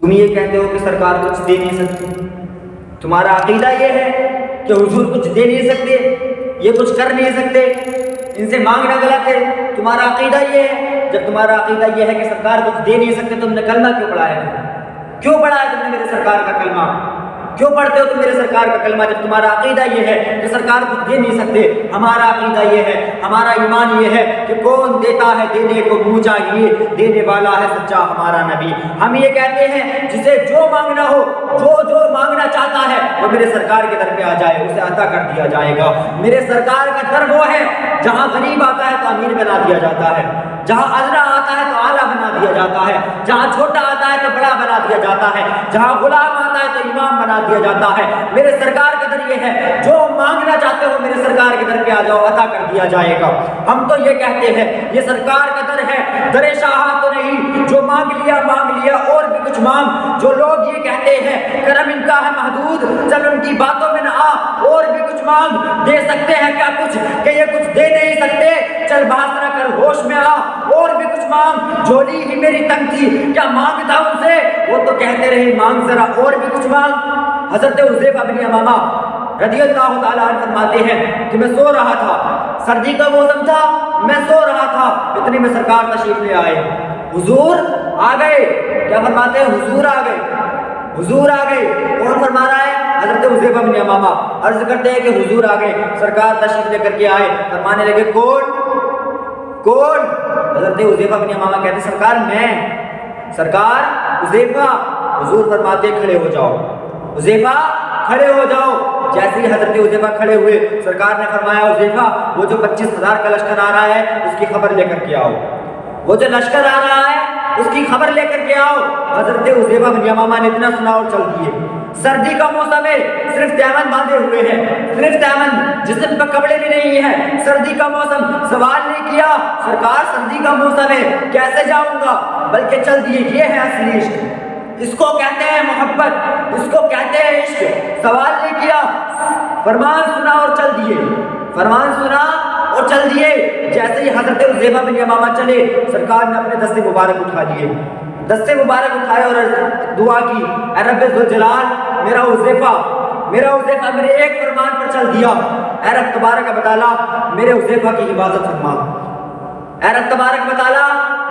تم یہ کہتے ہو کہ سرکار کچھ دے نہیں سکتی، تمہارا عقیدہ یہ ہے کہ حضور کچھ دے نہیں سکتے، یہ کچھ کر نہیں سکتے، ان سے مانگنا غلط ہے، تمہارا عقیدہ یہ ہے۔ جب تمہارا عقیدہ یہ ہے کہ سرکار کچھ دے نہیں سکتے، تم نے کلمہ کیوں پڑھا ہے؟ کیوں پڑھا ہے تم نے میرے سرکار کا کلمہ؟ کیوں پڑھتے ہو تم میرے سرکار کا کلمہ جب تمہارا عقیدہ یہ ہے کہ سرکار کچھ دے نہیں سکتے؟ ہمارا عقیدہ یہ ہے، ہمارا ایمان یہ ہے کہ کون دیتا ہے دینے کو منہ چاہیے، دینے والا ہے سچا ہمارا نبی۔ ہم یہ کہتے ہیں جسے جو مانگنا ہو، جو مانگنا چاہتا ہے وہ میرے سرکار کے در پہ آ جائے، اسے عطا کر دیا جائے گا۔ میرے سرکار کا در وہ ہے جہاں غریب آتا ہے تو امیر بنا دیا جاتا ہے، جہاں ادنا آتا ہے تو اعلیٰ بنا دیا جاتا ہے، جہاں چھوٹا آتا ہے تو بڑا بنا دیا جاتا ہے، جہاں غلام آتا ہے تو امام بنا دیا جاتا ہے۔ میرے سرکار کا در یہ ہے، جو مانگنا چاہتے ہو میرے سرکار کے در پہ آ جاؤ، عطا کر دیا جائے گا۔ ہم تو یہ کہتے ہیں یہ سرکار کا در ہے، در شاہ تو نہیں جو مانگ لیا اور بھی کچھ مانگ۔ جو لوگ یہ کہتے ہیں کرم ان کا ہے محدود، چل ان کی باتوں میں نہ آ، اور بھی کچھ مانگ، دے سکتے ہیں کیا کچھ کہ یہ کچھ دے نہیں سکتے؟ چل بحث نہ کر، ہوش میں آ، اور بھی کچھ مانگ۔ جھولی ہی میری تنگ تھی، کیا مانگتا ان سے؟ وہ تو کہتے رہے مانگ ذرا اور بھی کچھ مانگ۔ حضرت حذیفہ بن یمامہ رضی اللہ تعالیٰ عنہ فرماتے ہیں کہ میں سو رہا تھا، سردی کا موسم تھا، میں سو رہا تھا، اتنے میں سرکار تشریف لے آئے، حضور آ گئے۔ کیا فرماتے ہیں؟ حضور آ گئے، حضور آ گئے۔ کون فرما رہا ہے؟ حضرت حذیفہ بن یمامہ عرض کرتے ہیں کہ حضور آ گئے، سرکار تشریف لے کر کے آئے، فرمانے لگے کون؟ حضرت حذیفہ بن یمامہ کہتے ہیں سرکار میں، سرکار حذیفہ۔ حضور فرماتے کھڑے ہو جاؤ، حذیفہ کھڑے ہو جاؤ۔ جیسے ہی حضرت حذیفہ کھڑے ہوئے، سرکار نے فرمایا حذیفہ وہ جو 25,000 کا لشکر آ رہا ہے اس کی خبر لے کر کے آؤ، وہ جو لشکر آ رہا ہے اس کی خبر لے کر کے آؤ۔ حضرت حذیفہ بن یمامہ نے اتنا سنا اور چل دیے۔ سردی کا موسم ہے، صرف تیمن باندھے ہوئے ہیں، صرف تیمن، جسم پہ کپڑے بھی نہیں ہیں، سردی کا موسم۔ سوال نہیں کیا سرکار سردی کا موسم ہے کیسے جاؤں گا، بلکہ چل دیے۔ یہ ہے اصلی عشق، اس کو کہتے ہیں محبت، اس کو کہتے ہیں عشق۔ سوال نہیں کیا، فرمان سنا اور چل دیے، فرمان سنا اور چل دیے۔ جیسے ہی حضرت حذیفہ بن یمامہ چلے، سرکار نے اپنے دستے مبارک اٹھا لیے، دستے مبارک اٹھائے اور دعا کی، اے رب ذوالجلال میرا حذیفہ میرے ایک فرمان پر چل دیا، اے رب تبارک و تعالیٰ میرے حذیفہ کی حفاظت فرما، اے رب تبارک و تعالیٰ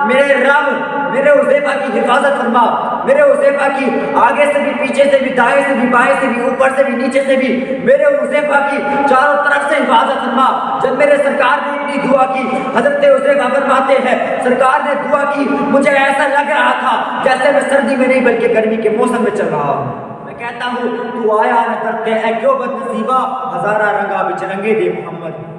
میرے رب میرے حذیفہ کی حفاظت فرما، میرے حذیفہ کی آگے سے بھی، پیچھے سے بھی، دائیں سے بھی، بائیں سے بھی، اوپر سے بھی، نیچے سے بھی، میرے حذیفہ کی چاروں طرف سے حفاظت فرما۔ جب میرے سرکار نے اتنی دعا کی، حضرت حذیفہ فرماتے ہیں سرکار نے دعا کی، مجھے ایسا لگ رہا تھا جیسے میں سردی میں نہیں بلکہ گرمی کے موسم میں چل رہا ہوں۔ میں کہتا ہوں تو آیا نہ کرتے اے کیوں بد نصیبہ، ہزارہ رنگا بچ رنگے دے محمد۔